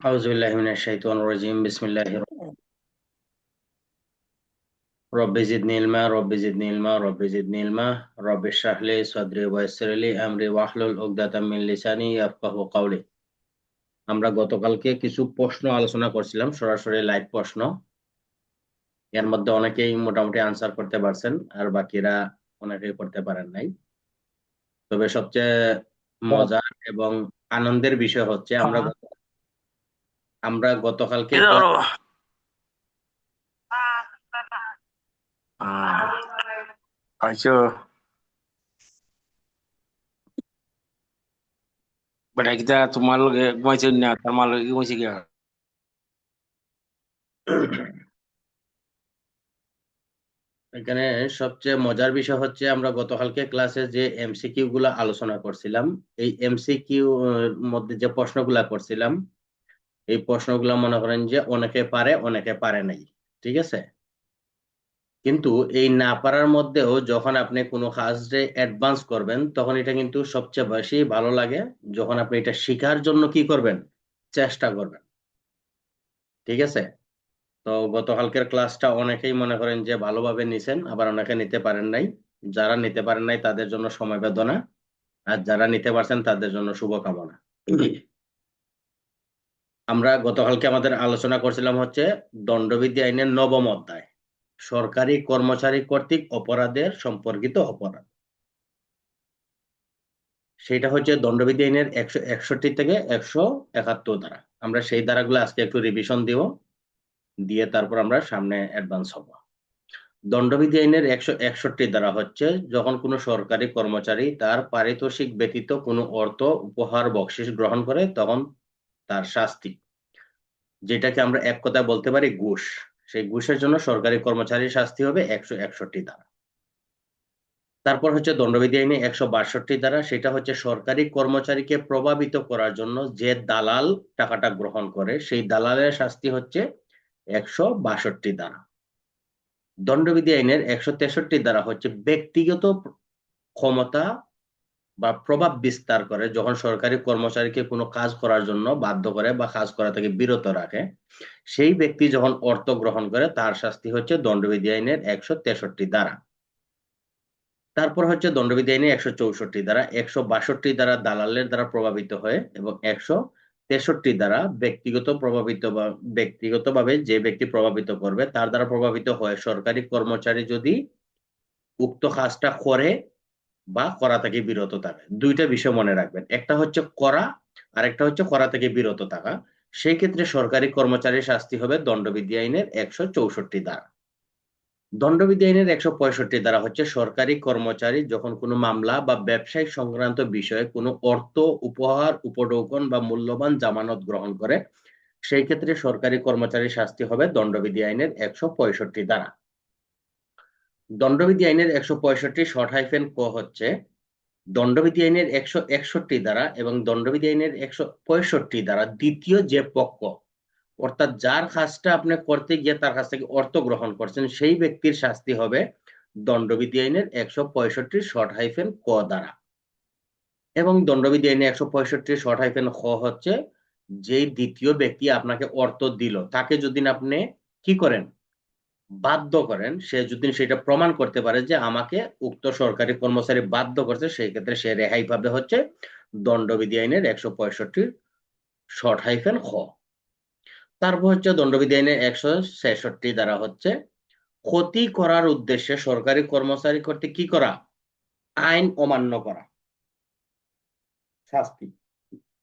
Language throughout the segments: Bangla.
أعوذ بالله من الشيطان الرجيم بسم الله رب زدني علما رب زدني علما رب زدني علما رب اشرح لي صدري ويسر لي أمري واحلل عقدة من লিসানি ইয়াফকাহু قولي। আমরা গতকালকে কিছু প্রশ্ন আলোচনা করছিলাম, সরাসরি লাইভ প্রশ্ন। এর মধ্যে অনেকেই মোটামুটি আনসার করতে পারছেন, আর বাকিরা অনেকেই করতে পারেন নাই। তবে সবচেয়ে মজার এবং আনন্দের বিষয় হচ্ছে আমরা গতকালকে Claro. Ah, Ayo, pada kita tumal macam ni, tumal macam ni. এখানে সবচেয়ে মজার বিষয় হচ্ছে আমরা গতকালকে ক্লাসে যে এমসিকিউ গুলা আলোচনা করছিলাম, এই এমসিকিউ মধ্যে যে প্রশ্নগুলা করছিলাম, এই প্রশ্নগুলা মনে করেন যে অনেকে পারে অনেকে পারে নাই। ঠিক আছে, কিন্তু এই না পারার মধ্যেও যখন আপনি কোনো কাজে অ্যাডভান্স করবেন তখন এটা কিন্তু সবচেয়ে বেশি ভালো লাগে, যখন আপনি এটা শেখার জন্য কি করবেন, চেষ্টা করবেন। ঠিক আছে, তো গতকালকের ক্লাসটা অনেকেই মনে করেন যে ভালোভাবে নিছেন, আবার অনেকে নিতে পারেন নাই। যারা নিতে পারেন নাই তাদের জন্য সমবেদনা, আর যারা নিতে পারছেন তাদের জন্য শুভকামনা। আমরা গতকালকে আমাদের আলোচনা করছিলাম হচ্ছে দণ্ডবিধি আইনের 9ম অধ্যায়, সরকারি কর্মচারী কর্তৃক অপরাধের সম্পর্কিত অপরাধ। সেটা হচ্ছে দণ্ডবিধি আইনের 161 থেকে 171 ধারা। আমরা সেই ধারাগুলো আজকে একটু রিভিশন দিব, দিয়ে তারপর আমরা সামনে অ্যাডভান্স হব। দণ্ডবিধি আইনের 161 ধারা হচ্ছে যখন কোনো সরকারি কর্মচারী তার পারিতোষিক ব্যতীত কোনো অর্থ উপহার বকশিশ গ্রহণ করে তখন তার শাস্তি, যেটাকে আমরা এক কথায় বলতে পারি ঘুষ। সেই ঘুষের জন্য সরকারি কর্মচারীর শাস্তি হবে 161 ধারা। তারপর হচ্ছে দণ্ডবিধি আইনে 162 ধারা, সেটা হচ্ছে সরকারি কর্মচারীকে প্রভাবিত করার জন্য যে দালাল টাকাটা গ্রহণ করে সেই দালালের শাস্তি হচ্ছে 162 ধারা। দণ্ডবিধি আইনের 163 ধারা হচ্ছে ব্যক্তিগত ক্ষমতা বা প্রভাব বিস্তার করে যখন সরকারি কর্মচারীকে কোনো কাজ করার জন্য বাধ্য করে বা কাজ করা থেকে বিরত রাখে, সেই ব্যক্তি যখন অর্থ গ্রহণ করে তার শাস্তি হচ্ছে দণ্ডবিধি আইনের 163 ধারা। তারপর হচ্ছে দণ্ডবিধি আইনের 164 ধারা। 162 ধারা দালালের দ্বারা প্রভাবিত হয় এবং 163 দ্বারা ব্যক্তিগতভাবে যে ব্যক্তি প্রভাবিত করবে তার দ্বারা প্রভাবিত হয় সরকারি কর্মচারী যদি উক্ত কাজটা করে বা করা থেকে বিরত থাকে। দুইটা বিষয় মনে রাখবেন, একটা হচ্ছে করা, আরেকটা হচ্ছে করা থেকে বিরত থাকা। সেই ক্ষেত্রে সরকারি কর্মচারীর শাস্তি হবে দণ্ডবিধি আইনের 164 ধারা। দণ্ডবিধি আইনের 165 ধারা হচ্ছে সরকারি কর্মচারী যখন কোনো মামলা বা ব্যবসায়িক সংক্রান্ত বিষয়ে কোনো অর্থ উপহার উপঢৌকন বা মূল্যবান জামানত গ্রহণ করে, সেই ক্ষেত্রে সরকারি কর্মচারীর শাস্তি হবে দণ্ডবিধি আইনের 165 ধারা। দণ্ডবিধি আইনের 165 শর্ট হাইফেন ক হচ্ছে দণ্ডবিধি আইনের 161 ধারা এবং দণ্ডবিধি আইনের 165 ধারা দ্বিতীয় যে পক্ষ, অর্থাৎ যার কাজটা আপনি করতে গিয়ে তার কাছ থেকে অর্থ গ্রহণ করছেন সেই ব্যক্তির শাস্তি হবে দণ্ডবিধি আইনের 165 শর্ট হাইফেন ক দ্বারা। এবং দণ্ডবিধি আইনে 165 শর্ট হাইফেন খ হচ্ছে যে দ্বিতীয় ব্যক্তি আপনাকে অর্থ দিল তাকে যদি আপনি কি করেন, বাধ্য করেন, সে যদি সেটা প্রমাণ করতে পারে যে আমাকে উক্ত সরকারি কর্মচারী বাধ্য করছে, সেই ক্ষেত্রে সে রেহাই পাবে হচ্ছে দণ্ডবিধি আইনের 165 শর্ট হাইফেন খ। তারপর হচ্ছে দণ্ডবিধি আইনের 166 দ্বারা হচ্ছে ক্ষতি করার উদ্দেশ্যে সরকারি কর্মচারী করতে কি করা, আইন অমান্য করা, শাস্তি।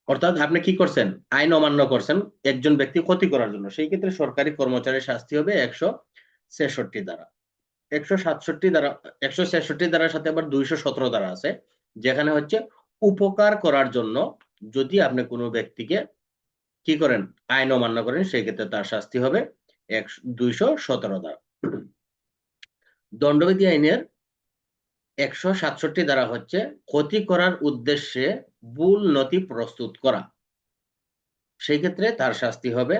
অর্থাৎ আপনি কি করছেন, আইন অমান্য করছেন একজন ব্যক্তি ক্ষতি করার জন্য, সেই ক্ষেত্রে সরকারি কর্মচারীর শাস্তি হবে 166 দ্বারা। 167 দ্বারা, 166 দ্বারার সাথে আবার 217 দ্বারা আছে, যেখানে হচ্ছে উপকার করার জন্য যদি আপনি কোনো ব্যক্তিকে কি করেন, আইন অমান্য করেন, সেই ক্ষেত্রে তার শাস্তি হবে 217 দ্বারা। দণ্ডবিধি আইনের 167 দ্বারা হচ্ছে ক্ষতি করার উদ্দেশ্যে ভুল নথি প্রস্তুত করা, সেই ক্ষেত্রে তার শাস্তি হবে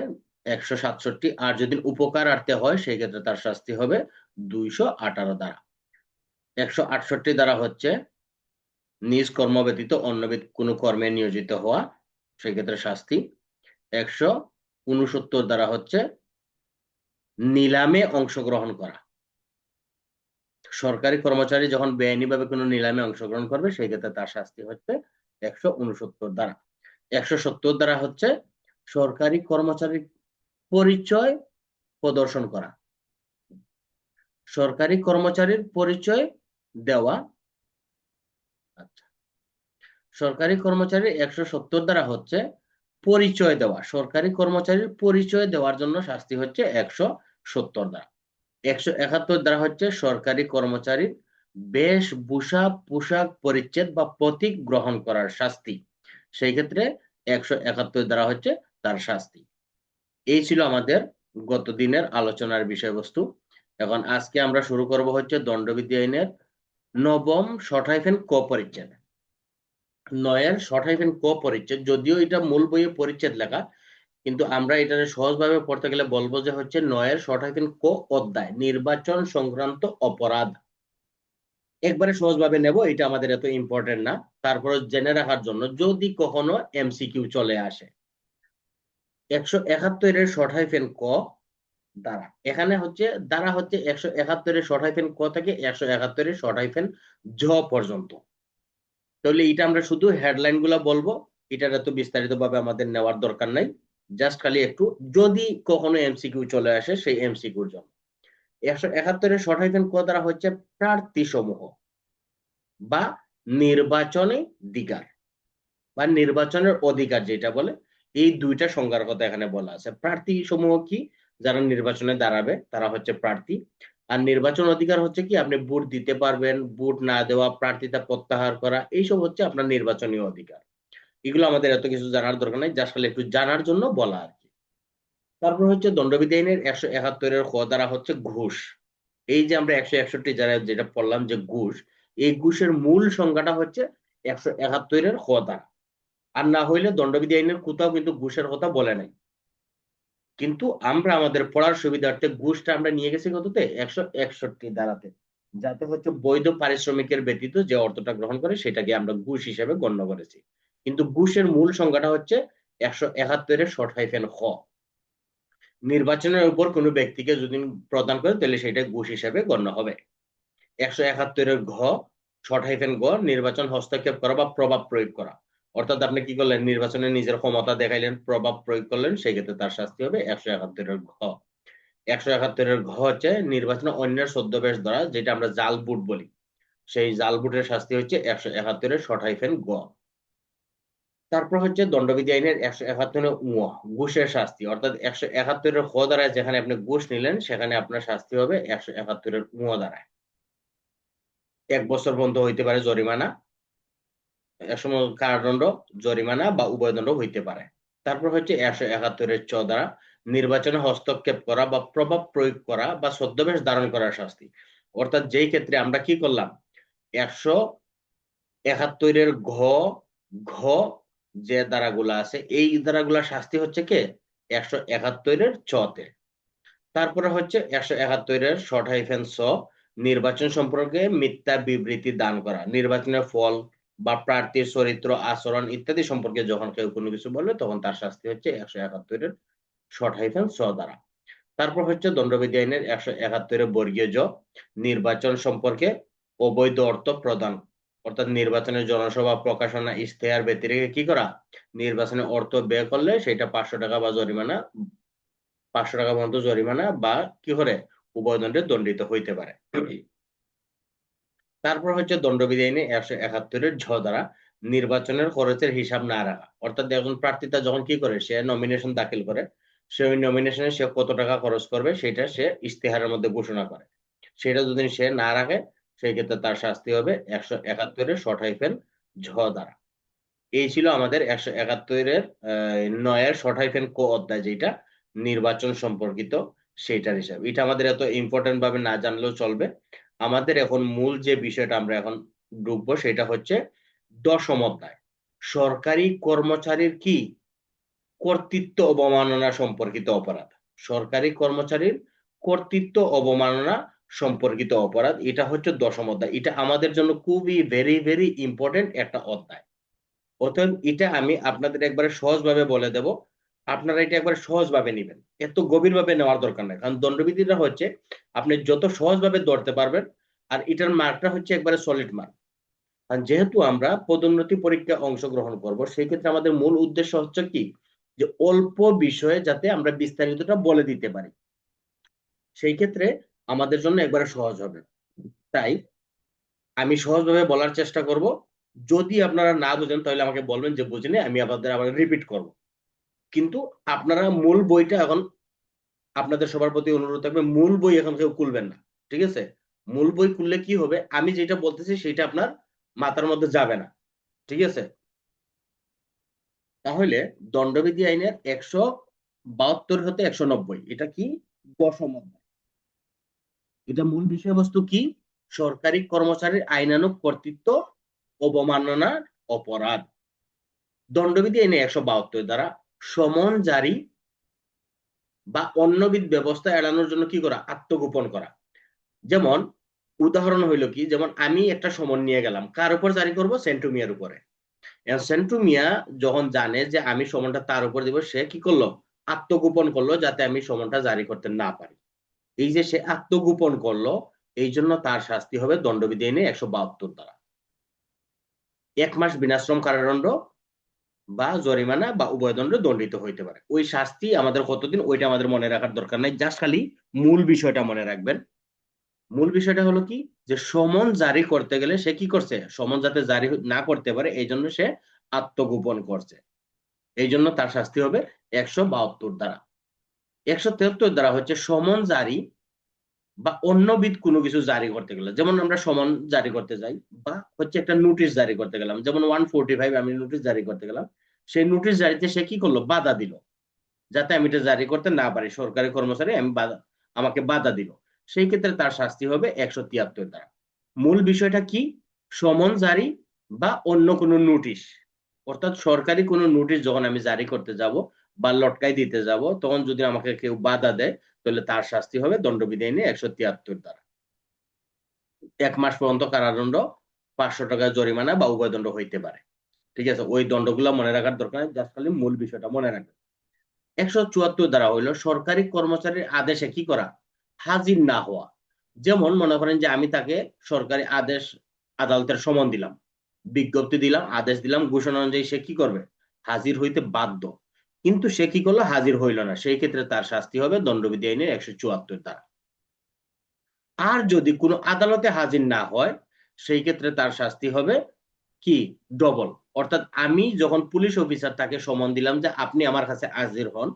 167। আর যদি উপকারার্থে হয় সেই ক্ষেত্রে তার শাস্তি হবে 218 দ্বারা। 168 দ্বারা হচ্ছে নিজ কর্ম ব্যতীত অন্য কোনো কর্মে নিয়োজিত হওয়া, সেই ক্ষেত্রে শাস্তি 69 দ্বারা হচ্ছে নিলামে অংশগ্রহণ করা। সরকারি কর্মচারী যখন বেআইনিভাবে কোনো নিলামে অংশগ্রহণ করবে সেই ক্ষেত্রে তার শাস্তি হচ্ছে 169 দ্বারা। 170 দ্বারা হচ্ছে সরকারি কর্মচারীর পরিচয় প্রদর্শন করা। সরকারি কর্মচারীর পরিচয় দেওয়া। আচ্ছা, সরকারি কর্মচারীর 170 দ্বারা হচ্ছে পরিচয় দেওয়া। সরকারি কর্মচারীর পরিচয় দেওয়ার জন্য শাস্তি হচ্ছে 170 দ্বারা। 171 দ্বারা হচ্ছে সরকারি কর্মচারীর বেশভূষা, পোশাক পরিচ্ছদ বা প্রতীক গ্রহণ করার শাস্তি। সেই ক্ষেত্রে 171 দ্বারা হচ্ছে তার শাস্তি। এই ছিল আমাদের গত দিনের আলোচনার বিষয়বস্তু। এখন আজকে আমরা শুরু করব হচ্ছে দণ্ডবিধি আইনের নবম ক পরিচ্ছেদ। 9 ক পরিচ্ছেদ, যদিও এটা মূল বইয়ে পরিচ্ছেদ লেখা, কিন্তু আমরা এটা সহজভাবে পড়তে গেলে বলবো যে হচ্ছে 9 ক অধ্যায়, নির্বাচন সংক্রান্ত অপরাধ। একবারে সহজভাবে নেব, এটা আমাদের এত ইম্পর্টেন্ট না, তারপরে জেনে রাখার জন্য যদি কখনো এমসিকিউ চলে আসে। 171 ক দ্বারা, এখানে হচ্ছে দ্বারা হচ্ছে 171 ক থেকে 171 ঝ পর্যন্ত। তাহলে এটা আমরা শুধু হেডলাইন গুলা বলবো, এটার এত বিস্তারিত ভাবে আমাদের নেওয়ার দরকার নাই। জাস্ট খালি একটু যদি কখনো এমসিকিউ চলে আসে সেই এমসিকিউর জন্য। 171 ক দ্বারা হচ্ছে প্রার্থী সমূহ বা নির্বাচনী অধিকার বা নির্বাচনের অধিকার যেটা বলে, এই দুইটা সংজ্ঞার কথা এখানে বলা আছে। প্রার্থী সমূহ কি? যারা নির্বাচনে দাঁড়াবে তারা হচ্ছে প্রার্থী। আর নির্বাচন অধিকার হচ্ছে কি? আপনি ভোট দিতে পারবেন, ভোট না দেওয়া, প্রার্থিতা প্রত্যাহার করা, এইসব হচ্ছে আপনার নির্বাচনী অধিকার। এগুলো আমাদের এত কিছু জানার দরকার নাই, জাস্ট খালি একটু জানার জন্য বলা আর কি। তারপর হচ্ছে দণ্ডবিধি আইনের 171 খ দ্বারা হচ্ছে ঘুষ। এই যে আমরা 161 যারা যেটা পড়লাম যে ঘুষ, এই ঘুষের মূল সংজ্ঞাটা হচ্ছে 171 খ দ্বারা। আর না হইলে দণ্ডবিধি আইনের কোথাও কিন্তু ঘুষের কথা বলে নাই। কিন্তু আমরা আমাদের পড়ার সুবিধার্থে ঘুষটা আমরা নিয়ে গেছি কততে? 161 ধারাতে, যাতে হচ্ছে বৈধ পারিশ্রমিকের ব্যতীত যে অর্থটা গ্রহণ করে সেটাকে আমরা ঘুষ হিসেবে গণ্য করেছি। কিন্তু ঘুষের মূল সংজ্ঞাটা হচ্ছে 171 খ। নির্বাচনের উপর কোনো ব্যক্তিকে যদি প্রদান করে তাহলে সেটা ঘুষ হিসেবে গণ্য হবে। 171 ঘ গ নির্বাচন হস্তক্ষেপ করা বা প্রভাব প্রয়োগ করা। অর্থাৎ আপনি কি করলেন? নির্বাচনে নিজের ক্ষমতা দেখাইলেন, প্রভাব প্রয়োগ করলেন, সেই ক্ষেত্রে তার শাস্তি হবে 171 ঘ। 171 ঘ হচ্ছে নির্বাচনে অন্যের ছদ্মবেশ ধরা, যেটা আমরা জাল ভোট বলি, সেই জাল ভোটের শাস্তি হচ্ছে 171 গ। তারপর হচ্ছে দণ্ডবিধি আইনের 171 ঘুষের শাস্তি। অর্থাৎ 171 খ দ্বারায় যেখানে আপনি ঘুষ নিলেন সেখানে আপনার শাস্তি হবে 171 দ্বারায়। 1 বছর পর্যন্ত হইতে পারে জরিমানা, একসময় কারাদণ্ড, জরিমানা বা উভয় দণ্ড হইতে পারে। তারপর হচ্ছে 171 চ দ্বারা নির্বাচনে হস্তক্ষেপ করা বা প্রভাব প্রয়োগ করা বা ছদ্মবেশ ধারণ করার শাস্তি। অর্থাৎ যেই ক্ষেত্রে আমরা কি করলাম, 171 ঘ ঘ যে ধারাগুলা আছে এই ধারাগুলার শাস্তি হচ্ছে কে? 171 চতে। তারপরে হচ্ছে 171 ছ নির্বাচন সম্পর্কে মিথ্যা বিবৃতি দান করা। নির্বাচনের ফল বা প্রার্থীর চরিত্র, আচরণ ইত্যাদি সম্পর্কে যখন কেউ কোনো কিছু বলবে তখন তার শাস্তি হচ্ছে 171 ছ দ্বারা। তারপর হচ্ছে দণ্ডবিধি আইনের 171 জ নির্বাচন সম্পর্কে অবৈধ অর্থ প্রদান। অর্থাৎ নির্বাচনের জনসভা, প্রকাশনা, ইশতেহার ব্যতিরেকে কি করা? নির্বাচনে অর্থ ব্যয় করলে সেটা 500 টাকা বা জরিমানা, 500 টাকা পর্যন্ত জরিমানা বা কি করে উভয় দণ্ডে দণ্ডিত হইতে পারে। তারপর হচ্ছে দণ্ডবিধি আইনে 171 ঝ দ্বারা নির্বাচনের খরচের হিসাব না রাখা। অর্থাৎ এখন প্রার্থীটা যখন কি করে, সে নমিনেশন দাখিল করে, সে ওই নমিনেশনে সে কত টাকা খরচ করবে সেটা সে ইশতেহারের মধ্যে ঘোষণা করে। সেটা যদি সে না রাখে সেই ক্ষেত্রে তার শাস্তি হবে 171 ঝ দ্বারা। এই ছিল আমাদের 171 ক অধ্যায়, যেটা নির্বাচন সম্পর্কিত সেটার হিসাব। এটা আমাদের এত ইম্পর্টেন্ট ভাবে না জানলেও চলবে। আমাদের এখন মূল যে বিষয়টা আমরা এখন ঢুকবো সেটা হচ্ছে 10ম অধ্যায়, সরকারি কর্মচারীর কি কর্তৃত্ব অবমাননা সম্পর্কিত অপরাধ। সরকারি কর্মচারীর কর্তৃত্ব অবমাননা সম্পর্কিত অপরাধ, এটা হচ্ছে 10ম অধ্যায়। এটা আমাদের জন্য খুবই ভেরি ভেরি ইম্পর্টেন্ট একটা অধ্যায়। অতএব এটা আমি আপনাদের একবারে সহজভাবে বলে দেব, আপনারা এটা একবার সহজভাবে নেবেন, এত গভীরভাবে নেওয়ার দরকার নেই, কারণ দণ্ডবিধিটা হচ্ছে আপনি যত সহজভাবে ধরতে পারবেন, আর এটার মার্কটা হচ্ছে একবারে সলিড মার্ক। আর যেহেতু আমরা পদোন্নতি পরীক্ষায় অংশগ্রহণ করব, সেই ক্ষেত্রে আমাদের মূল উদ্দেশ্য হচ্ছে কি, যে অল্প বিষয়ে যাতে আমরা বিস্তারিতটা বলে দিতে পারি, সেই ক্ষেত্রে আমাদের জন্য একবারে সহজ হবে। তাই আমি সহজভাবে বলার চেষ্টা করব। যদি আপনারা না বুঝেন তাহলে আমাকে বলবেন যে বুঝিনি, আমি আপনাদের আবার রিপিট করব। কিন্তু আপনারা মূল বইটা এখন, আপনাদের সবার প্রতি অনুরোধ থাকবে, মূল বই এখন কেউ খুলবেন না, ঠিক আছে? মূল বই খুললে কি হবে, আমি যেটা বলতেছি সেটা আপনার মাথার মধ্যে যাবে না, ঠিক আছে? তাহলে দণ্ডবিধি আইনের 172 হতে 190, এটা কি? দশম অধ্যায়। এটা মূল বিষয়বস্তু কি? সরকারি কর্মচারীর আইনানুগ কর্তৃত্ব অবমাননার অপরাধ। দণ্ডবিধি আইনে 172 দ্বারা সমন জারি বা অন্যবিধ ব্যবস্থা এড়ানোর জন্য কি করা? আত্মগোপন করা। যেমন উদাহরণ হইল কি, যেমন আমি একটা সমন নিয়ে গেলাম, কার উপর জারি করব? সেন্টু মিয়ার উপরে। সেন্টু মিয়া যখন জানে যে আমি সমনটা তার উপর দিব, সে কি করলো? আত্মগোপন করলো, যাতে আমি সমনটা জারি করতে না পারি। এই যে সে আত্মগোপন করলো, এই জন্য তার শাস্তি হবে দণ্ডবিধি আইনে 172 দ্বারা 1 মাস বিনাশ্রম কারাদণ্ড বা জরিমানা বা উভয় দণ্ডে দণ্ডিত হইতে পারে। ওই শাস্তি আমাদের কতদিন, ওইটা আমাদের মনে রাখার দরকার নাই, জাস্ট খালি মূল বিষয়টা মনে রাখবেন। মূল বিষয়টা হলো কি, যে সমন জারি করতে গেলে সে কি করছে? সমন যাতে জারি না করতে পারে এই জন্য সে আত্মগোপন করছে, এই জন্য তার শাস্তি হবে 172 দ্বারা। 173 দ্বারা হচ্ছে সমন জারি বা অন্যবিধ কোনো কিছু জারি করতে গেলে, যেমন আমরা সমন জারি করতে যাই বা হচ্ছে একটা নোটিশ জারি করতে গেলাম, যেমন 145 আমি নোটিশ জারি করতে গেলাম, সেই নোটিশ জারিতে সে কি করলো? বাধা দিল, যাতে আমি এটা জারি করতে না পারি, সরকারি কর্মচারী আমি আমাকে বাধা দিল, সেই ক্ষেত্রে তার শাস্তি হবে 173 দ্বারা। মূল বিষয়টা কি? সমন জারি বা অন্য কোনো নোটিশ, অর্থাৎ সরকারি কোনো নোটিশ যখন আমি জারি করতে যাব বা লটকাই দিতে যাব, তখন যদি আমাকে কেউ বাধা দেয়, তাহলে তার শাস্তি হবে দণ্ডবিধি আইনে 173 দ্বারা 1 মাস পর্যন্ত কারাদণ্ড, 500 টাকা জরিমানা বা উভয় দণ্ড হইতে পারে। ঠিক আছে, ওই দণ্ডগুলো মনে রাখার দরকার নেই, জাস্ট খালি মূল বিষয়টা মনে রাখবেন। 174 দ্বারা হইলো সরকারি কর্মচারীর আদেশে কি করা? হাজির না হওয়া। যেমন মনে করেন যে আমি তাকে সরকারি আদেশ, আদালতের সমন দিলাম, বিজ্ঞপ্তি দিলাম, আদেশ দিলাম, ঘোষণা অনুযায়ী সে কি করবে? হাজির হইতে বাধ্য, কিন্তু সে কি করলো? হাজির হইল না, সেই ক্ষেত্রে তার শাস্তি হবে দণ্ডবিধি আইনের 174 দ্বারা। আর যদি কোনো আদালতে হাজির না হয়, সেই ক্ষেত্রে তার শাস্তি হবে কি? ডবল। অর্থাৎ আমি যখন পুলিশ অফিসার তাকে সমন দিলাম যে আপনি আমার কাছে হাজির হন,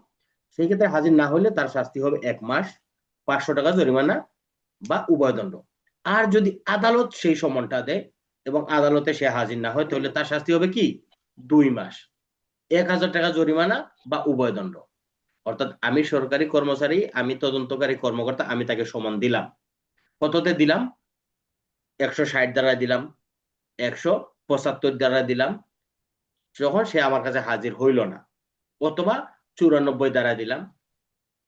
সেই ক্ষেত্রে হাজির না হলে তার শাস্তি হবে 1 মাস, 500 টাকা জরিমানা বা উভয় দণ্ড। আর যদি আদালত সেই সমনটা দেয় এবং আদালতে সে হাজির না হয়, তাহলে তার শাস্তি হবে কি? 2 মাস, 1000 টাকা জরিমানা বা উভয় দণ্ড। অর্থাৎ আমি সরকারি কর্মচারী, আমি তদন্তকারী কর্মকর্তা, আমি তাকে সমন দিলাম, কততে দিলাম? 160 দ্বারা দিলাম, 175 দ্বারা দিলাম, যখন সে আমার কাছে হাজির হইল না, অথবা 94 দ্বারা দিলাম,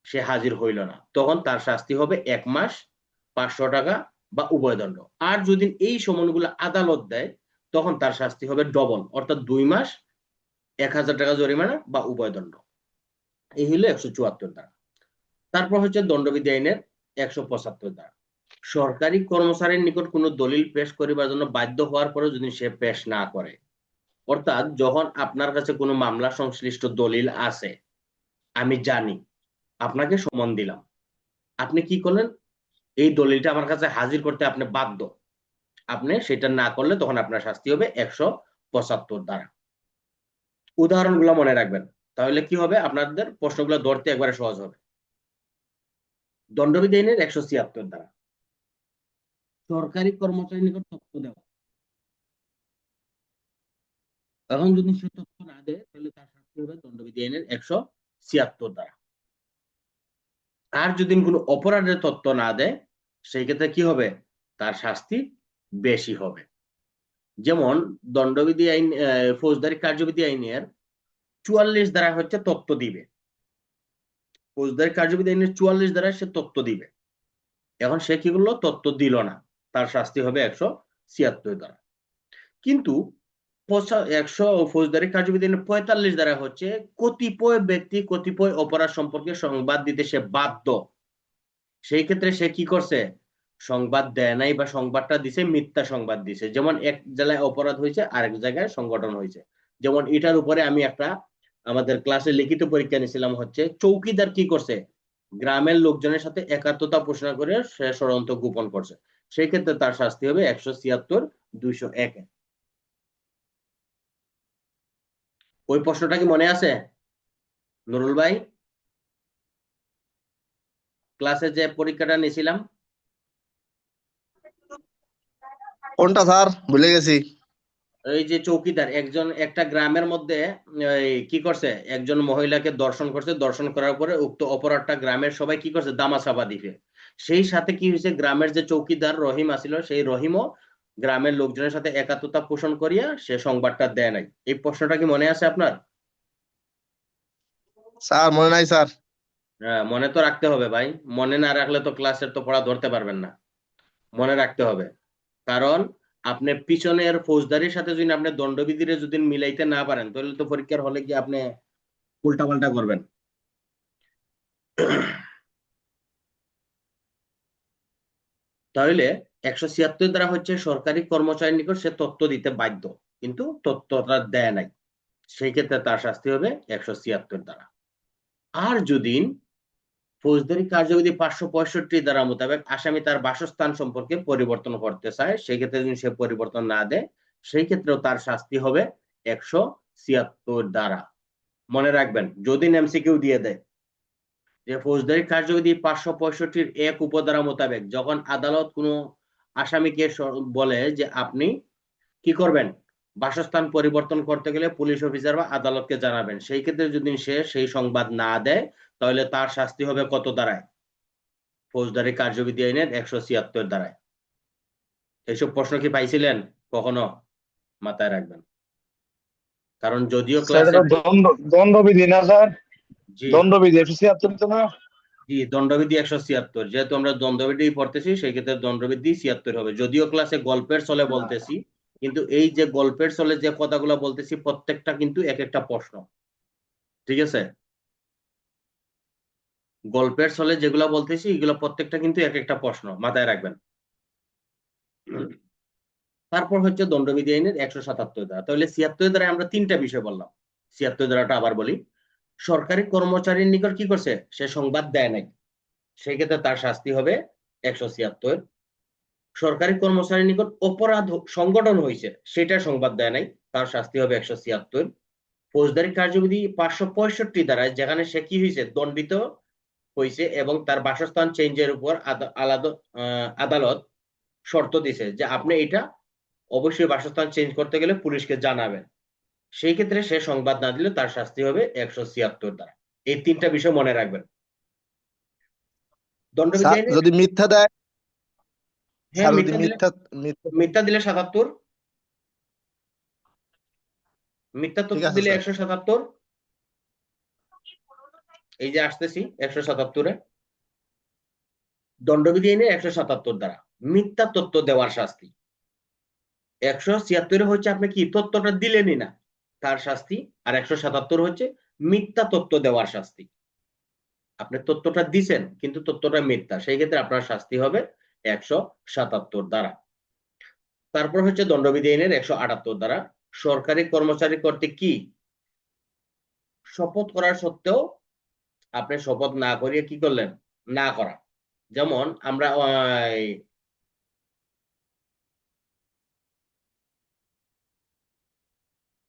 সে হাজির হইল না, তখন তার শাস্তি হবে 1 মাস, 500 টাকা বা উভয় দণ্ড। আর যদি এই সমনগুলো আদালত দেয়, তখন তার শাস্তি হবে ডবল, অর্থাৎ 2 মাস, 1000 টাকা জরিমানা বা উভয় দণ্ড। এই হলো 174 দ্বারা। তারপর হচ্ছে দণ্ডবিধি আইনের 175 দ্বারা সরকারি কর্মচারীর নিকট কোনো দলিল পেশ করিবার জন্য বাধ্য হওয়ার পরেও যদি সে পেশ না করে, অর্থাৎ যখন আপনার কাছে কোনো মামলা সংশ্লিষ্ট দলিল আছে, আমি জানি, আপনাকে সমন দিলাম, আপনি কি করলেন? এই দলিলটা আমার কাছে হাজির করতে আপনি বাধ্য, আপনি সেটা না করলে তখন আপনার শাস্তি হবে 175 দ্বারা। উদাহরণগুলো মনে রাখবেন, তাহলে কি হবে? আপনাদের প্রশ্নগুলো ধরতে একবারে সহজ হবে। দণ্ডবিধি আইনের 176 দ্বারা সরকারি কর্মচারীর নিকট তথ্য দেওয়া, এখন যদি সে তথ্য না দেয়, তাহলে তার শাস্তি হবে দণ্ডবিধি আইনের 176 দ্বারা। আর যদি কোনো অপরাধের তথ্য না দেয়, সেই ক্ষেত্রে কি হবে? তার শাস্তি বেশি হবে। যেমন দণ্ডবিধি আইন, ফৌজদারি কার্যবিধি আইনের 44 দ্বারা হচ্ছে তথ্য দিবে, ফৌজদারি কার্যবিধি আইনের 44 দ্বারা সে তথ্য দিবে, এখন সে কি করলো? তথ্য দিল না, তার শাস্তি হবে 176 দ্বারা। কিন্তু একশো ফৌজদারি কার্যবিধি 45 দ্বারা হচ্ছে কতিপয় ব্যক্তি কতিপয় অপরাধ সম্পর্কে সংবাদ দিতে সে বাধ্য। সেই ক্ষেত্রে সে কি করছে, সংবাদ দেয় নাই বা সংবাদটা দিছে মিথ্যা সংবাদ দিছে। যেমন এক জেলায় অপরাধ হয়েছে আরেক জায়গায় সংগঠন হয়েছে। যেমন এটার উপরে আমি একটা আমাদের ক্লাসে লিখিত পরীক্ষা নিয়েছিলাম, হচ্ছে চৌকিদার কি করছে, গ্রামের লোকজনের সাথে একাত্মতা পোষণা করে সে ষড়যন্ত্র গোপন করছে। সেই ক্ষেত্রে তার শাস্তি হবে 176, 201। ওই প্রশ্নটা কি মনে আছে নুরুল ভাই, ক্লাসে যে পরীক্ষাটা নিয়েছিলাম? কোনটা স্যার, ভুলে গেছি। এই যে চৌকিদার একজন একটা গ্রামের মধ্যে কি করছে, একজন মহিলাকে দর্শন করছে, দর্শন করার পরে উক্ত অপরাধটা গ্রামের সবাই কি করছে, দামাচাপা দিবে। সেই সাথে কি হয়েছে, গ্রামের যে চৌকিদার রহিম আছিল, সেই রহিমও গ্রামের লোকজনের সাথে একাত্মতা পোষণ করিয়া সে সংবাদটা দেয় নাই। এই প্রশ্নটা কি মনে আছে আপনার? স্যার মনে নাই স্যার। হ্যাঁ, মনে তো রাখতে হবে ভাই, মনে না রাখলে তো ক্লাসের তো পড়া ধরতে পারবেন না। মনে রাখতে হবে, কারণ আপনি পিছনের ফৌজদারির সাথে যদি আপনি দণ্ডবিধিরে যদি মিলাইতে না পারেন, তাহলে তো পরীক্ষার হলে কি আপনি উল্টাপাল্টা করবেন। তাহলে 176 দ্বারা হচ্ছে সরকারি কর্মচারীর নিকট সে তথ্য দিতে বাধ্য, কিন্তু তথ্যটা দেয় নাই, সেই ক্ষেত্রে তার শাস্তি হবে 176 দ্বারা। আর যদি ফৌজদারি কার্যবিধি 565 দ্বারা মোতাবেক আসামি তার বাসস্থান সম্পর্কে পরিবর্তন করতে চায়, সেই ক্ষেত্রে যদি সে পরিবর্তন না দেয়, সেই ক্ষেত্রেও তার শাস্তি হবে 176 দ্বারা। মনে রাখবেন, যদি এমসিকিউ দিয়ে দেয় যে ফৌজদারি কার্যবিধি 565-1 উপধারা মোতাবেক যখন আদালত কোনো আসামিকে বলে যে আপনি কি করবেন, বাসস্থান পরিবর্তন করতে গেলে পুলিশ অফিসার বা আদালতকে জানাবেন, সেই ক্ষেত্রে যদি সে সেই সংবাদ না দেয়, তাহলে তার শাস্তি হবে কত দ্বারায়, ফৌজদারি কার্যবিধি আইনের 176 দ্বারায়। এইসব প্রশ্ন কি পাইছিলেন কখনো? মাথায় রাখবেন, কারণ যদিও স্যার ক্লাসে এটা দণ্ডবিধি না স্যার? জি দণ্ডবিধি 176 তো না? জি দণ্ডবিধি 176, যেহেতু আমরা দণ্ডবিধি পড়তেছি সেই ক্ষেত্রে দণ্ডবিধি 76 হবে। যদিও ক্লাসে গল্পের ছলে বলতেছি, কিন্তু এই যে গল্পের ছলে যে কথাগুলো বলতেছি প্রত্যেকটা কিন্তু এক একটা প্রশ্ন, ঠিক আছে? গল্পের ছলে যেগুলো বলতেছি এগুলো প্রত্যেকটা কিন্তু এক একটা প্রশ্ন, মাথায় রাখবেন। তারপর হচ্ছে দণ্ডবিধি আইনের 177 ধারা। তাহলে 76 ধারায় আমরা তিনটা বিষয় বললাম। 76 ধারাটা আবার বলি, সরকারি কর্মচারীর নিকট কি করছে, সে সংবাদ দেয় নাই, সেই ক্ষেত্রে তার শাস্তি হবে 176। সরকারি কর্মচারীর নিকট অপরাধ সংগঠন হয়েছে, সেটা সংবাদ দেয় নাই, তার শাস্তি হবে 176। ফৌজদারি কার্যবিধি 565 দ্বারায় যেখানে সে কি হয়েছে, দণ্ডিত হয়েছে এবং তার বাসস্থান চেঞ্জের উপর আলাদা আদালত শর্ত দিছে যে আপনি এটা অবশ্যই বাসস্থান চেঞ্জ করতে গেলে পুলিশকে জানাবেন, সেই ক্ষেত্রে সে সংবাদ না দিলে তার শাস্তি হবে 176 দ্বারা। এই তিনটা বিষয় মনে রাখবেন। দণ্ডবিধি স্যার আইনের যদি মিথ্যা দেয়, হ্যাঁ স্যার যদি মিথ্যা দিলে, মিথ্যা মিথ্যা মিথ্যা দিলে 77, মিথ্যা ঠিক তথ্য আছে দিলে স্যার। 177। এই যে আসতেছি 177-এ, দণ্ডবিধি আইনে 177 দ্বারা মিথ্যা তথ্য দেওয়ার শাস্তি। 176 হচ্ছে আপনি কি তথ্যটা দিলেনই না, তার শাস্তি। আর 177 হচ্ছে মিথ্যা তথ্য দেওয়ার শাস্তি। আপনি তথ্যটা দিছেন কিন্তু তথ্যটা মিথ্যা, সেই ক্ষেত্রে আপনার শাস্তি হবে 177 দ্বারা। তারপর হচ্ছে দণ্ডবিধি আইনের 178 দ্বারা সরকারি কর্মচারী কর্তৃক কি শপথ করার সত্ত্বেও আপনি শপথ না করিয়ে কি করলেন, না করা। যেমন আমরা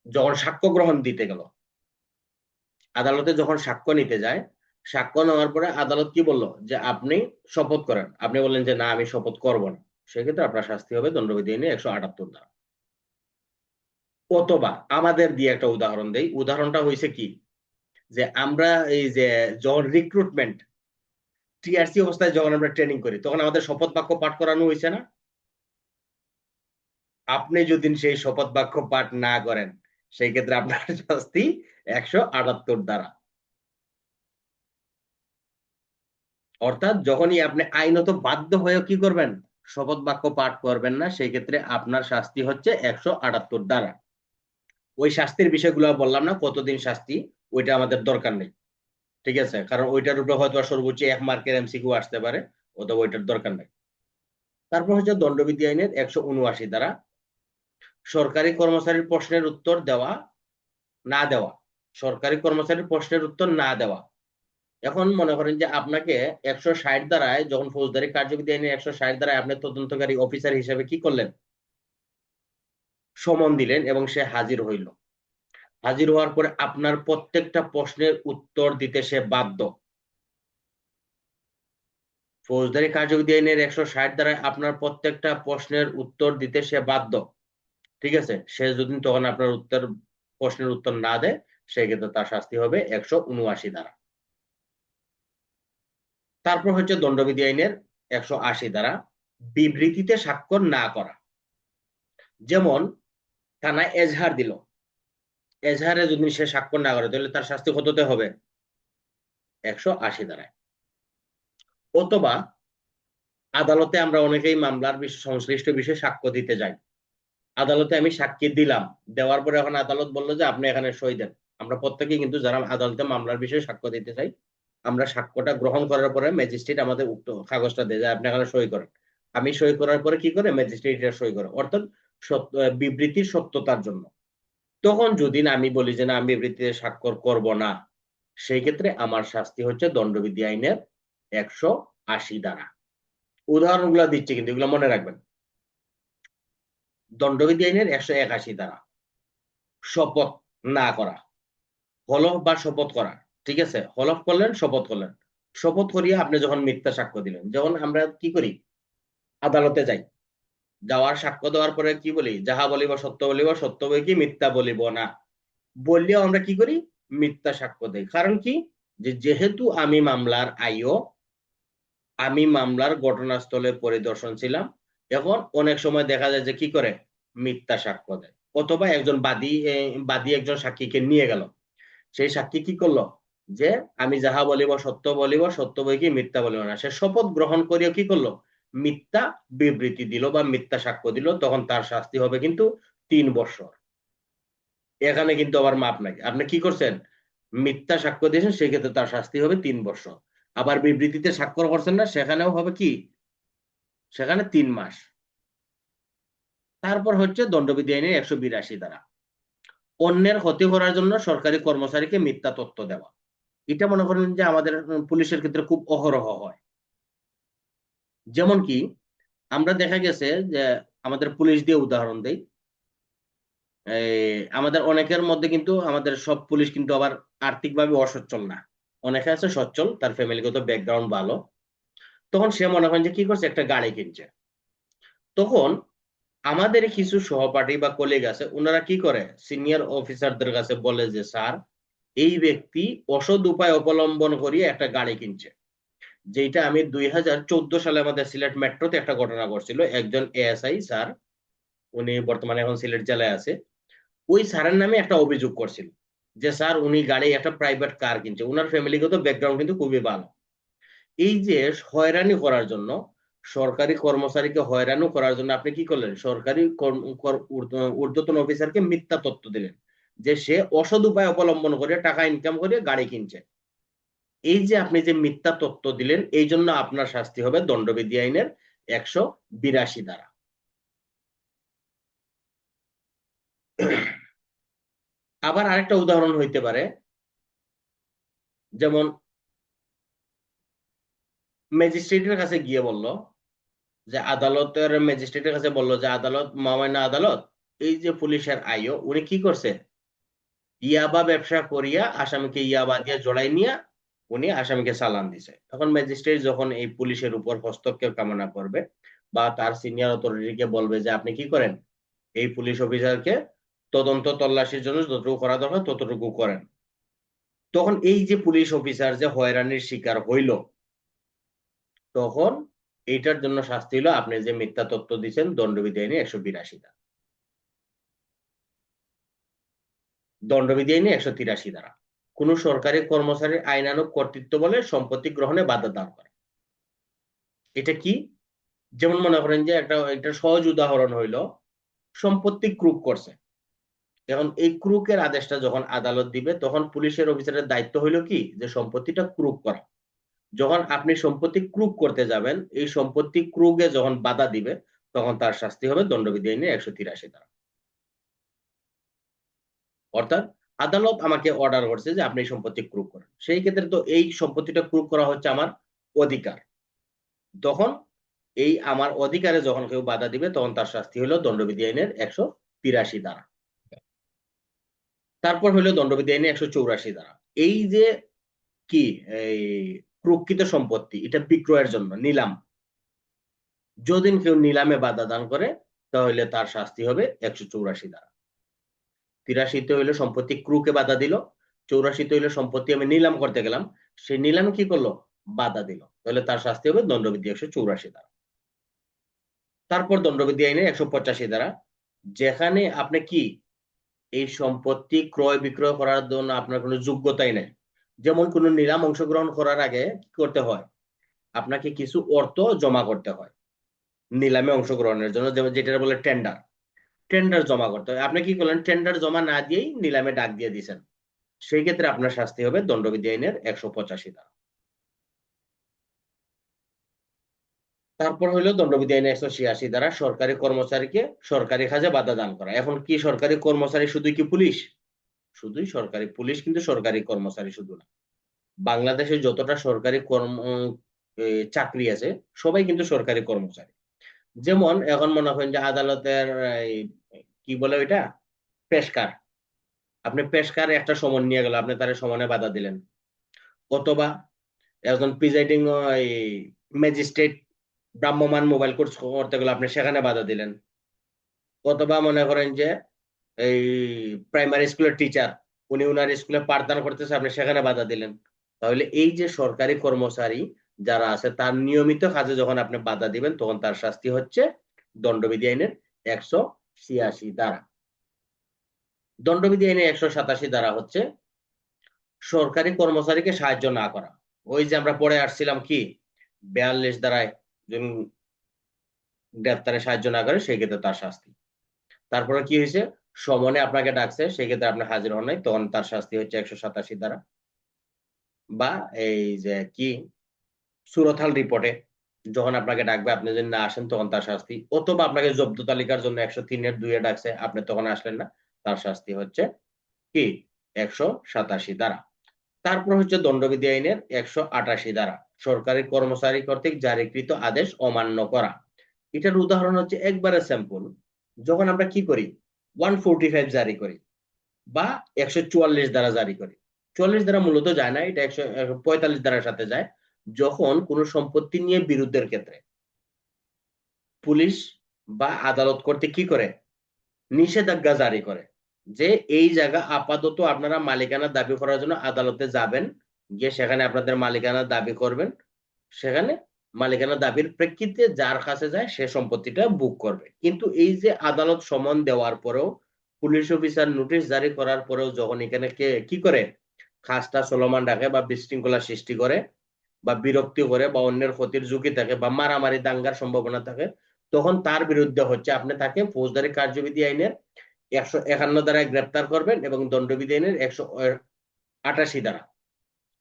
যখন সাক্ষ্য গ্রহণ দিতে গেল, আদালতে যখন সাক্ষ্য নিতে যায়, সাক্ষ্য নেওয়ার পরে আদালত কি বললো যে আপনি শপথ করেন, আপনি বললেন যে না আমি শপথ করব না, সেক্ষেত্রে আপনার শাস্তি হবে দণ্ডবিধি আইনে 178 দ্বারা। অথবা আমাদের দিয়ে একটা উদাহরণ দেই, উদাহরণটা হয়েছে কি, যে আমরা এই যে যখন রিক্রুটমেন্ট টিআরসি অবস্থায় যখন আমরা ট্রেনিং করি, তখন আমাদের শপথ বাক্য পাঠ করানো হয়েছে না? আপনি যদি সেই শপথ বাক্য পাঠ না করেন, সেই ক্ষেত্রে আপনার শাস্তি 178 দ্বারা। অর্থাৎ যখনই আপনি আইনত বাধ্য হয়েও কি করবেন, শপথ বাক্য পাঠ করবেন না, সেই ক্ষেত্রে আপনার শাস্তি হচ্ছে 178 দ্বারা। ওই শাস্তির বিষয়গুলো বললাম না, কতদিন শাস্তি, ওইটা আমাদের দরকার নেই। ঠিক আছে, কারণ ওইটার উপরে হয়তো সর্বোচ্চ 1 মার্কের এমসিকিউ আসতে পারে, অথবা ওইটার দরকার নেই। তারপর হচ্ছে দণ্ডবিধি আইনের 179 দ্বারা সরকারি কর্মচারীর প্রশ্নের উত্তর দেওয়া না দেওয়া, সরকারি কর্মচারীর প্রশ্নের উত্তর না দেওয়া। এখন মনে করেন যে আপনাকে 160 দ্বারায়, যখন ফৌজদারি কার্যবিধি আইনের 160 দ্বারায় আপনি তদন্তকারী অফিসার হিসেবে কি করলেন, সমন দিলেন এবং সে হাজির হইল। হাজির হওয়ার পরে আপনার প্রত্যেকটা প্রশ্নের উত্তর দিতে সে বাধ্য। ফৌজদারি কার্যবিধি আইনের 160 দ্বারায় আপনার প্রত্যেকটা প্রশ্নের উত্তর দিতে সে বাধ্য। ঠিক আছে, সে যদি তখন আপনার প্রশ্নের উত্তর না দেয়, সেক্ষেত্রে তার শাস্তি হবে 179 দ্বারা। তারপর হচ্ছে দণ্ডবিধি আইনের 180 দ্বারা বিবৃতিতে স্বাক্ষর না করা। যেমন থানায় এজাহার দিল, এজাহারে যদি সে স্বাক্ষর না করে, তাহলে তার শাস্তি কততে হবে, 180 দ্বারায়। অথবা আদালতে আমরা অনেকেই মামলার সংশ্লিষ্ট বিষয়ে সাক্ষ্য দিতে যাই, আদালতে আমি সাক্ষী দিলাম, দেওয়ার পরে এখন আদালত বললো যে আপনি এখানে সই দেন। আমরা প্রত্যেকেই কিন্তু যারা আদালতে মামলার বিষয়ে সাক্ষ্য দিতে চাই, আমরা সাক্ষ্যটা গ্রহণ করার পরে ম্যাজিস্ট্রেট আমাদের উক্ত কাগজটা দেয় যে আপনি এখানে সই করেন। আমি সই করার পরে কি করে, ম্যাজিস্ট্রেট এটা সই করে, অর্থাৎ বিবৃতির সত্যতার জন্য। তখন যদি না আমি বলি যে না, আমি বিবৃতিতে স্বাক্ষর করব না, সেই ক্ষেত্রে আমার শাস্তি হচ্ছে দণ্ডবিধি আইনের 180 দ্বারা। উদাহরণগুলো দিচ্ছি, কিন্তু এগুলো মনে রাখবেন। দণ্ডবিধি আইনের 181 দ্বারা শপথ না করা, হলফ বা শপথ করা। ঠিক আছে, হলফ করলেন, শপথ করলেন, শপথ করিয়া আপনি যখন মিথ্যা সাক্ষ্য দিলেন, যেমন আমরা কি করি, আদালতে যাই, যাওয়ার সাক্ষ্য দেওয়ার পরে কি বলি, যাহা বলিব সত্য বলিব, সত্য বই কি মিথ্যা বলিব না, বললেও আমরা কি করি, মিথ্যা সাক্ষ্য দেই। কারণ কি, যে যেহেতু আমি মামলার আইও, আমি মামলার ঘটনাস্থলে পরিদর্শন ছিলাম, এখন অনেক সময় দেখা যায় যে কি করে, মিথ্যা সাক্ষ্য দেয়। অথবা একজন বাদী একজন সাক্ষীকে নিয়ে গেল, সেই সাক্ষী কি করলো, যে আমি যাহা বলিব সত্য বলিব, সত্য বই কি মিথ্যা বলিব না, সে শপথ গ্রহণ করিয়া কি করলো, মিথ্যা বিবৃতি দিল বা মিথ্যা সাক্ষ্য দিল, তখন তার শাস্তি হবে কিন্তু 3 বছর। এখানে কিন্তু আবার মাপ নাই, আপনি কি করছেন, মিথ্যা সাক্ষ্য দিয়েছেন, সেক্ষেত্রে তার শাস্তি হবে 3 বছর। আবার বিবৃতিতে স্বাক্ষর করছেন না, সেখানেও হবে কি, সেখানে 3 মাস। তারপর হচ্ছে দণ্ডবিধি আইনের 182 দ্বারা অন্যের ক্ষতি করার জন্য সরকারি কর্মচারীকে মিথ্যা তথ্য দেওয়া। এটা মনে করেন যে আমাদের পুলিশের ক্ষেত্রে খুব অহরহ হয়। যেমন কি, আমরা দেখা গেছে যে আমাদের পুলিশ দিয়ে উদাহরণ দেই, আমাদের অনেকের মধ্যে কিন্তু, আমাদের সব পুলিশ কিন্তু আবার আর্থিকভাবে অসচ্ছল না, অনেকে আছে সচ্ছল, তার ফ্যামিলিগত ব্যাকগ্রাউন্ড ভালো। তখন সে মনে করেন যে কি করছে, একটা গাড়ি কিনছে। তখন আমাদের কিছু সহপাঠী বা কলিগ আছে, ওনারা কি করে, সিনিয়র অফিসারদের কাছে বলে যে স্যার, এই ব্যক্তি অসৎ উপায় অবলম্বন করিয়ে একটা গাড়ি কিনছে। যেটা আমি 2014 সালে আমাদের সিলেট মেট্রোতে একটা ঘটনা ঘটছিল, একজন এএসআই স্যার, উনি বর্তমানে এখন সিলেট জেলায় আছে, ওই স্যারের নামে একটা অভিযোগ করছিল যে স্যার উনি গাড়ি একটা প্রাইভেট কার কিনছে, উনার ফ্যামিলিগত ব্যাকগ্রাউন্ড কিন্তু খুবই ভালো। এই যে হয়রানি করার জন্য, সরকারি কর্মচারীকে হয়রানি করার জন্য আপনি কি করলেন, সরকারি ঊর্ধ্বতন অফিসারকে মিথ্যা তথ্য দিলেন যে সে অসৎ উপায় অবলম্বন করে টাকা ইনকাম করে গাড়ি কিনছে। এই যে আপনি যে মিথ্যা তথ্য দিলেন, এই জন্য আপনার শাস্তি হবে দণ্ডবিধি আইনের 182 দ্বারা। আবার আরেকটা উদাহরণ হইতে পারে, যেমন ম্যাজিস্ট্রেটের কাছে গিয়ে বলল যে, ম্যাজিস্ট্রেটের কাছে বলল যে আদালত, মামাইনা আদালত, এই যে পুলিশের আইও, উনি কি করছে, ইয়াবা ব্যবসা করিয়া আসামিকে ইয়াবা দিয়ে জড়াই নিয়ে উনি আসামিকে চালান দিছে। তখন ম্যাজিস্ট্রেট যখন এই পুলিশের উপর হস্তক্ষেপ কামনা করবে বা তার সিনিয়র অথরিটিকে বলবে যে আপনি কি করেন, এই পুলিশ অফিসারকে তদন্ত তল্লাশির জন্য যতটুকু করা দরকার ততটুকু করেন, তখন এই যে পুলিশ অফিসার যে হয়রানির শিকার হইল, তখন এইটার জন্য শাস্তি হলো আপনি যে মিথ্যা তথ্য দিচ্ছেন, দণ্ডবিধি আইনে 182 দ্বারা। দণ্ডবিধি আইনে 183 দ্বারা কোন সরকারি কর্মচারীর আইনানুগ কর্তৃত্ব বলে সম্পত্তি গ্রহণে বাধা দান করে। এটা কি, যেমন মনে করেন যে একটা সহজ উদাহরণ হইল, সম্পত্তি ক্রুক করছে, এখন এই ক্রুকের আদেশটা যখন আদালত দিবে তখন পুলিশের অফিসারের দায়িত্ব হইলো কি যে সম্পত্তিটা ক্রুক করা। যখন আপনি সম্পত্তি ক্রুক করতে যাবেন, এই সম্পত্তি ক্রুকে যখন বাধা দিবে তখন তার শাস্তি হবে দণ্ডবিধি আইনে 183 ধারা। অর্থাৎ আদালত আমাকে অর্ডার করছে যে আপনি এই সম্পত্তি ক্রুক করেন, সেই ক্ষেত্রে তো এই সম্পত্তিটা ক্রুক করা হচ্ছে আমার অধিকার, তখন এই আমার অধিকারে যখন কেউ বাধা দিবে তখন তার শাস্তি হলো দণ্ডবিধি আইনের 183 ধারা। তারপর হলো দণ্ডবিধি আইনে 184 ধারা। এই যে কি এই প্রকৃত সম্পত্তি এটা বিক্রয়ের জন্য নিলাম, যদি কেউ নিলামে বাধা দান করে তাহলে তার শাস্তি হবে 184 ধারা। 83-তে হইলো সম্পত্তি ক্রুকে বাধা দিল, 84-তে হইলো সম্পত্তি আমি নিলাম করতে গেলাম, সেই নিলামে কি করলো বাধা দিল, তাহলে তার শাস্তি হবে দণ্ডবিধি 184 ধারা। তারপর দণ্ডবিধি আইনে 185 ধারা, যেখানে আপনি কি এই সম্পত্তি ক্রয় বিক্রয় করার জন্য আপনার কোনো যোগ্যতাই নেই, যেমন কোনো নিলাম অংশগ্রহণ করার আগে কি করতে হয়, আপনাকে কিছু অর্থ জমা করতে হয় নিলামে অংশগ্রহণের জন্য, যেমন যেটা বলে টেন্ডার, টেন্ডার জমা করতে হয়। আপনি কি করলেন, টেন্ডার জমা না দিয়েই নিলামে ডাক দিয়ে দিয়েছেন, সেই ক্ষেত্রে আপনার শাস্তি হবে দণ্ডবিধি আইনের 185 ধারা। তারপর হইলো দণ্ডবিধি আইনের 186 ধারা, সরকারি কর্মচারীকে সরকারি কাজে বাধা দান করা। এখন কি সরকারি কর্মচারী শুধুই কি পুলিশ? শুধুই সরকারি পুলিশ কিন্তু সরকারি কর্মচারী শুধু না, বাংলাদেশে যতটা সরকারি চাকরি আছে সবাই কিন্তু সরকারি কর্মচারী। যেমন এখন মনে করেন যে আদালতের কি বলে ওইটা পেশকার, আপনি পেশকার একটা সমন নিয়ে গেল, আপনি তার সমনে বাধা দিলেন, অথবা একজন প্রিজাইডিং ম্যাজিস্ট্রেট ভ্রাম্যমাণ মোবাইল কোর্স করতে গেলে আপনি সেখানে বাধা দিলেন, অথবা মনে করেন যে এই প্রাইমারি স্কুলের টিচার উনি উনার স্কুলে পাঠদান করতেছে, আপনি সেখানে বাধা দিলেন, তাহলে এই যে সরকারি কর্মচারী যারা আছে তার নিয়মিত কাজে যখন আপনি বাধা দিবেন তখন তার শাস্তি হচ্ছে দণ্ডবিধি আইনের 186 ধারা। দণ্ডবিধি আইনের 187 ধারা হচ্ছে সরকারি কর্মচারীকে সাহায্য না করা। ওই যে আমরা পড়ে আসছিলাম কি 42 ধারায় যদি গ্রেপ্তারে সাহায্য না করে সেই ক্ষেত্রে তার শাস্তি। তারপরে কি হয়েছে, সমনে আপনাকে ডাকছে সেই ক্ষেত্রে আপনি হাজির হন নাই, তখন তার শাস্তি হচ্ছে 187 ধারা। বা এই যে কি সুরতহাল রিপোর্টে যখন আপনাকে ডাকবে আপনি যদি না আসেন তখন তার শাস্তি, অথবা আপনাকে জব্দ তালিকার জন্য 103-এর 2-এ ডাকছে আপনি তখন আসলেন না, তার শাস্তি হচ্ছে কি 187 ধারা। তারপর হচ্ছে দণ্ডবিধি আইনের 188 ধারা, সরকারি কর্মচারী কর্তৃক জারিকৃত আদেশ অমান্য করা। এটার উদাহরণ হচ্ছে একবারে স্যাম্পল, যখন আমরা কি করি 145 জারি করি বা 144 ধারা জারি করি। 44 ধারা মূলত যায় না, এটা 145 ধারার সাথে যায়, যখন কোনো সম্পত্তি নিয়ে বিরোধের ক্ষেত্রে পুলিশ বা আদালত করতে কি করে নিষেধাজ্ঞা জারি করে, যে এই জায়গা আপাতত আপনারা মালিকানা দাবি করার জন্য আদালতে যাবেন, গিয়ে সেখানে আপনাদের মালিকানা দাবি করবেন, সেখানে মালিকানা দাবির প্রেক্ষিতে যার কাছে যায় সে সম্পত্তিটা বুক করবে। কিন্তু এই যে আদালত সমন দেওয়ার পরেও পুলিশ অফিসার নোটিশ জারি করার পরেও যখন এখানে কি করে কাজটা চলমান রাখে বা বিশৃঙ্খলা সৃষ্টি করে বা বিরক্তি করে বা অন্যের ক্ষতির ঝুঁকি থাকে বা মারামারি দাঙ্গার সম্ভাবনা থাকে, তখন তার বিরুদ্ধে হচ্ছে আপনি তাকে ফৌজদারি কার্যবিধি আইনের 151 ধারায় গ্রেপ্তার করবেন এবং দণ্ডবিধি আইনের 188 ধারা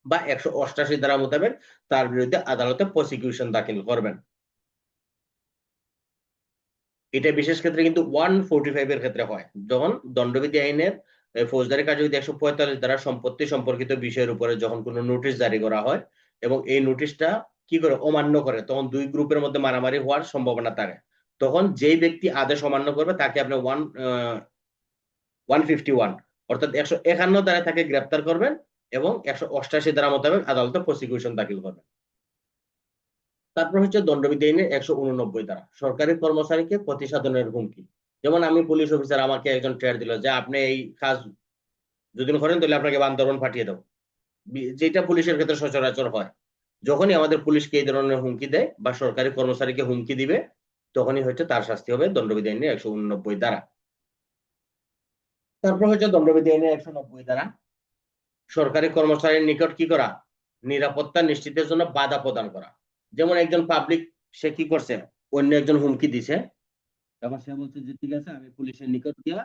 বা 188 ধারা মোতাবেক তার বিরুদ্ধে আদালতে প্রসিকিউশন দাখিল করবেন। এটা বিশেষ ক্ষেত্রে কিন্তু 145 এর ক্ষেত্রে হয়, যখন দণ্ডবিধি আইনের ফৌজদারি কার্যবিধি 145 ধারা সম্পত্তি সম্পর্কিত বিষয়ের উপরে যখন কোনো নোটিশ জারি করা হয় এবং এই নোটিশটা কি করে অমান্য করে, তখন দুই গ্রুপের মধ্যে মারামারি হওয়ার সম্ভাবনা থাকে, তখন যেই ব্যক্তি আদেশ অমান্য করবে তাকে আপনি 151 অর্থাৎ 151 ধারায় তাকে গ্রেপ্তার করবেন এবং 188 ধারা মোতাবেক আদালতে প্রসিকিউশন দাখিল করবেন। তারপর হচ্ছে দণ্ডবিধি আইনের 189 ধারা, সরকারি কর্মচারীকে ক্ষতি সাধনের হুমকি। যেমন আমি পুলিশ অফিসার, আমাকে একজন ট্রেড দিল যে আপনি এই কাজ যদি করেন তাহলে আপনাকে বান্দরবান পাঠিয়ে দেবো, যেটা পুলিশের ক্ষেত্রে সচরাচর হয়। যখনই আমাদের পুলিশকে এই ধরনের হুমকি দেয় বা সরকারি কর্মচারীকে হুমকি দিবে তখনই হচ্ছে তার শাস্তি হবে দণ্ডবিধি আইনের 189 ধারা। তারপর হচ্ছে দণ্ডবিধি আইনের 190 ধারা, সরকারি কর্মচারীর নিকট কি করা নিরাপত্তা নিশ্চিতের জন্য বাধা প্রদান করা। যেমন একজন পাবলিক সে কি করছে, অন্য একজন হুমকি দিছে, তখন সে বলছে যে ঠিক আছে আমি পুলিশের নিকট গিয়া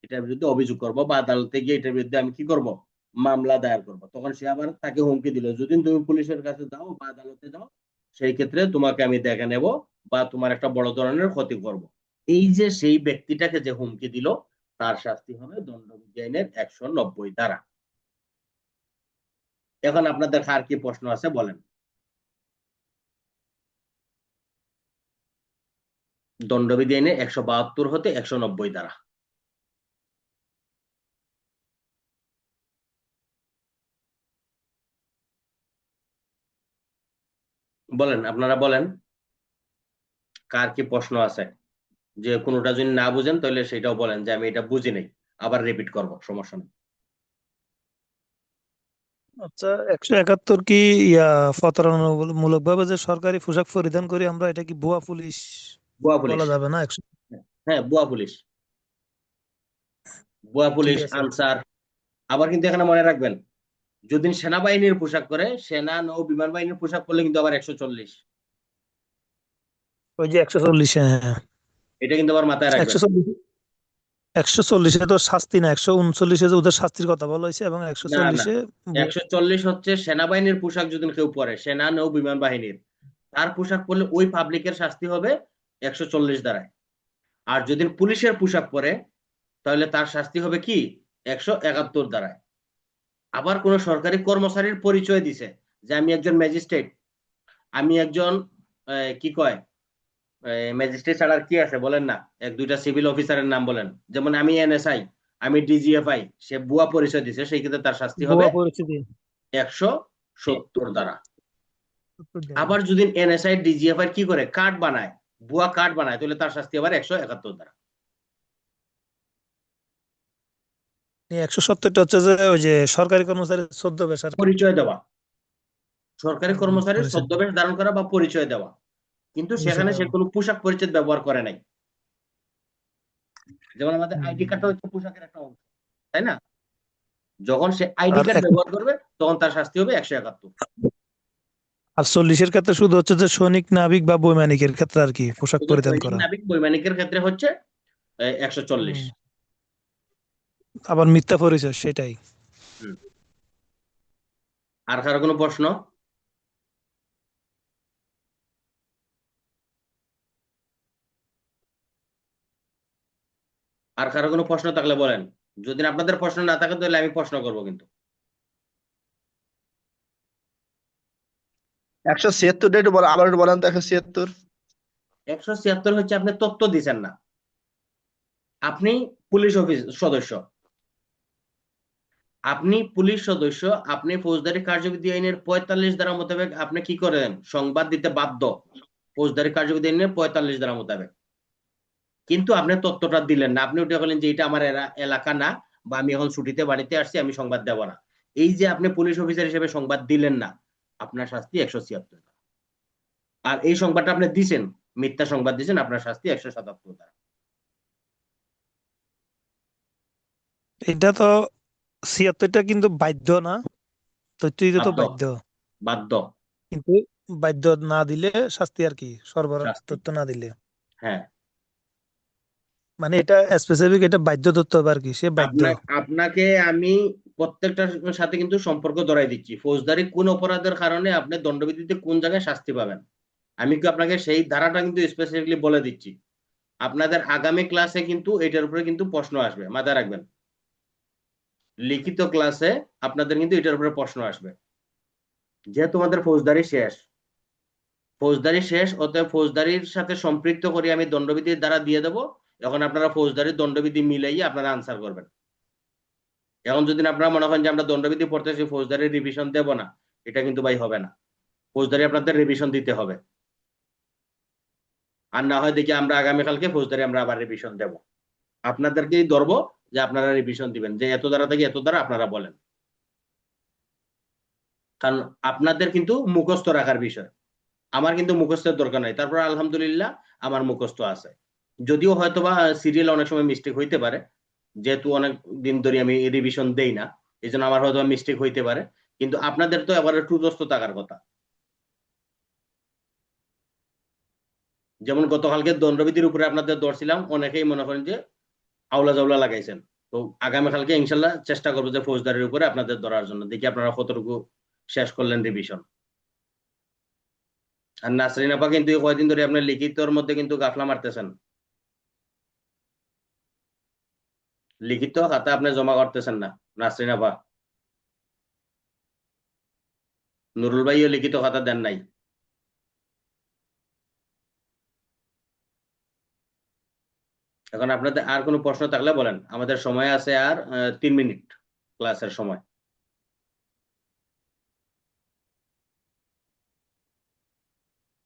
এটার বিরুদ্ধে অভিযোগ করব বা আদালতে গিয়ে এটার বিরুদ্ধে আমি কি করব, মামলা দায়ের করব, তখন সে আবার তাকে হুমকি দিল, যদি তুমি পুলিশের কাছে যাও বা আদালতে যাও সেই ক্ষেত্রে তোমাকে আমি দেখে নেব বা তোমার একটা বড় ধরনের ক্ষতি করব। এই যে সেই ব্যক্তিটাকে যে হুমকি দিল তার শাস্তি হবে দণ্ডবিধি আইনের 190 ধারা। এখন আপনাদের আর কি প্রশ্ন আছে বলেন। দণ্ডবিধি আইনে 172 হতে 190 ধারা। বলেন, আপনারা বলেন কার কি প্রশ্ন আছে। যে কোনোটা যদি না বুঝেন তাহলে সেটাও বলেন যে আমি এটা বুঝি নাই, আবার রিপিট করব, সমস্যা নেই। আচ্ছা, 171 কি প্রতারণামূলক ভাবে যে সরকারি পোশাক পরিধান করি আমরা, এটা কি ভুয়া পুলিশ বুয়া পুলিশ, বলা যাবে না? 100। হ্যাঁ বুয়া পুলিশ, বুয়া ঠিক পুলিশ আছে। আনসার। আবার কিন্তু এখানে মনে রাখবেন, যদি সেনাবাহিনীর পোশাক করে, সেনা নৌ বিমান বাহিনীর পোশাক করলে কিন্তু আবার 140। ওই যে 140, হ্যাঁ। এটা কিন্তু আবার মাথায় রাখবেন। 140, 140-এ তো শাস্তি না, 139-এ যে ওদের শাস্তির কথা বলা হয়েছে, এবং না না, 140-এ 140 হচ্ছে সেনাবাহিনীর পোশাক যদি কেউ পরে, সেনা নৌ বিমান বাহিনীর, তার পোশাক পরলে ওই পাবলিকের শাস্তি হবে 140 দ্বারায়। আর যদি পুলিশের পোশাক পরে তাহলে তার শাস্তি হবে কি 171 দ্বারায়। আবার কোন সরকারি কর্মচারীর পরিচয় দিছে যে আমি একজন ম্যাজিস্ট্রেট, আমি একজন কি কয় ম্যাজিস্ট্রেট ছাড়া আর কি আছে বলেন না, এক দুইটা সিভিল অফিসারের নাম বলেন, যেমন আমি এনএসআই, আমি ডিজিএফআই, সে ভুয়া পরিচয় দিছে, সেই ক্ষেত্রে তার শাস্তি হবে ভুয়া পরিস্থিতি। 170 দ্বারা। আবার যদি এনএসআই ডিজিএফআই কি করে কার্ড বানায়, ভুয়া কার্ড বানায়, তাহলে তার শাস্তি আবার 171 দ্বারা। 170টা হচ্ছে যে ওই যে সরকারি কর্মচারী ছদ্মবেশ আর কি। পরিচয় দেওয়া, সরকারি কর্মচারীর পরিচয় ছদ্মবেশ ধারণ করা বা পরিচয় দেওয়া, কিন্তু সেখানে সে দেওয়া। কোনো পোশাক পরিচয় ব্যবহার করে নাই। যেমন আমাদের হুম। আইডি কার্ডটা হচ্ছে পোশাকের একটা অংশ, তাই না? যখন সে আইডি আর কার্ড ব্যবহার করবে তখন তার শাস্তি হবে 171। আর 40-এর ক্ষেত্রে শুধু হচ্ছে যে সৈনিক, নাবিক বা বৈমানিকের ক্ষেত্রে আর কি পোশাক শুধু পরিধান সৈনিক করা। নাবিক বৈমানিকের ক্ষেত্রে হচ্ছে 140। হুম। আবার মিথ্যা পরিচয়, সেটাই। হুম। আর কারো কোনো প্রশ্ন? আর কারো কোনো প্রশ্ন থাকলে বলেন, যদি আপনাদের প্রশ্ন না থাকে তাহলে আমি প্রশ্ন করব কিন্তু। 176 একটু বলেন, আবার একটু বলেন তো 176। 176 হচ্ছে আপনি তথ্য দিচ্ছেন না, আপনি পুলিশ অফিস সদস্য, আপনি পুলিশ সদস্য, আপনি ফৌজদারি কার্যবিধি আইনের 45 ধারা মোতাবেক আপনি কি করেন, সংবাদ দিতে বাধ্য, ফৌজদারি কার্যবিধি আইনের 45 ধারা মোতাবেক। কিন্তু আপনি তথ্যটা দিলেন না, আপনি উঠে বলেন যে এটা আমার এলাকা না, বা আমি এখন ছুটিতে বাড়িতে আসছি, আমি সংবাদ দেব না। এই যে আপনি পুলিশ অফিসার হিসেবে সংবাদ দিলেন না, আপনার শাস্তি 176। আর এই সংবাদটা আপনি দিছেন, মিথ্যা সংবাদ দিছেন, আপনার শাস্তি 177। এটা তো 76টা কিন্তু বাধ্য না, তথ্য দিতে তো বাধ্য, বাধ্য, বাধ্য কিন্তু বাধ্য না দিলে শাস্তি আর কি, সরবরাহ শাস্তি। তথ্য না দিলে। হ্যাঁ, মানে এটা স্পেসিফিক, এটা বাধ্য তথ্য হবে আর কি, সে বাধ্য। আপনাকে আমি প্রত্যেকটার সাথে কিন্তু সম্পর্ক ধরাই দিচ্ছি, ফৌজদারি কোন অপরাধের কারণে আপনি দণ্ডবিধিতে কোন জায়গায় শাস্তি পাবেন, আমি কি আপনাকে সেই ধারাটা কিন্তু স্পেসিফিকলি বলে দিচ্ছি। আপনাদের আগামী ক্লাসে কিন্তু এটার উপরে কিন্তু প্রশ্ন আসবে, মাথায় রাখবেন, লিখিত ক্লাসে আপনাদের কিন্তু এটার উপরে প্রশ্ন আসবে। যেহেতু আমাদের ফৌজদারি শেষ, ফৌজদারি শেষ, অতএব ফৌজদারির সাথে সম্পৃক্ত করে আমি দণ্ডবিধির দ্বারা দিয়ে দেবো, এখন আপনারা ফৌজদারির দণ্ডবিধি মিলাইয়ে আপনারা আনসার করবেন। এখন যদি আপনারা মনে করেন যে আমরা দণ্ডবিধি পড়তেছি ফৌজদারি রিভিশন দেব না, এটা কিন্তু ভাই হবে না, ফৌজদারি আপনাদের রিভিশন দিতে হবে। আর না হয় দেখি আমরা আগামীকালকে ফৌজদারি আমরা আবার রিভিশন দেব, আপনাদেরকেই ধরবো যে আপনারা রিভিশন দিবেন, যে এত দ্বারা থেকে এত দ্বারা আপনারা বলেন, কারণ আপনাদের কিন্তু মুখস্থ রাখার বিষয়। আমার কিন্তু মুখস্থের দরকার নাই, তারপর আলহামদুলিল্লাহ আমার মুখস্থ আছে, যদিও হয়তো বা সিরিয়াল অনেক সময় মিস্টেক হইতে পারে, যেহেতু অনেক দিন ধরে আমি রিভিশন দেই না, এই জন্য আমার হয়তো মিস্টেক হইতে পারে, কিন্তু আপনাদের তো এবারে টুদস্ত থাকার কথা। যেমন গতকালকে দণ্ডবিধির উপরে আপনাদের ধরছিলাম, অনেকেই মনে করেন যে আউলা জাউলা লাগাইছেন, তো আগামীকালকে ইনশাল্লাহ চেষ্টা করবো যে ফৌজদারির উপরে আপনাদের ধরার জন্য, দেখি আপনারা কতটুকু শেষ করলেন রিভিশন। আর নাসরিন আপা কিন্তু এই কয়দিন ধরে আপনার লিখিতর মধ্যে কিন্তু গাফলা মারতেছেন, লিখিত খাতা আপনি জমা করতেছেন না নাসরিন আপা। নুরুল ভাইও লিখিত খাতা দেন নাই। এখন আপনাদের আর কোনো প্রশ্ন থাকলে বলেন, আমাদের সময় আছে আর 3 মিনিট ক্লাসের সময়।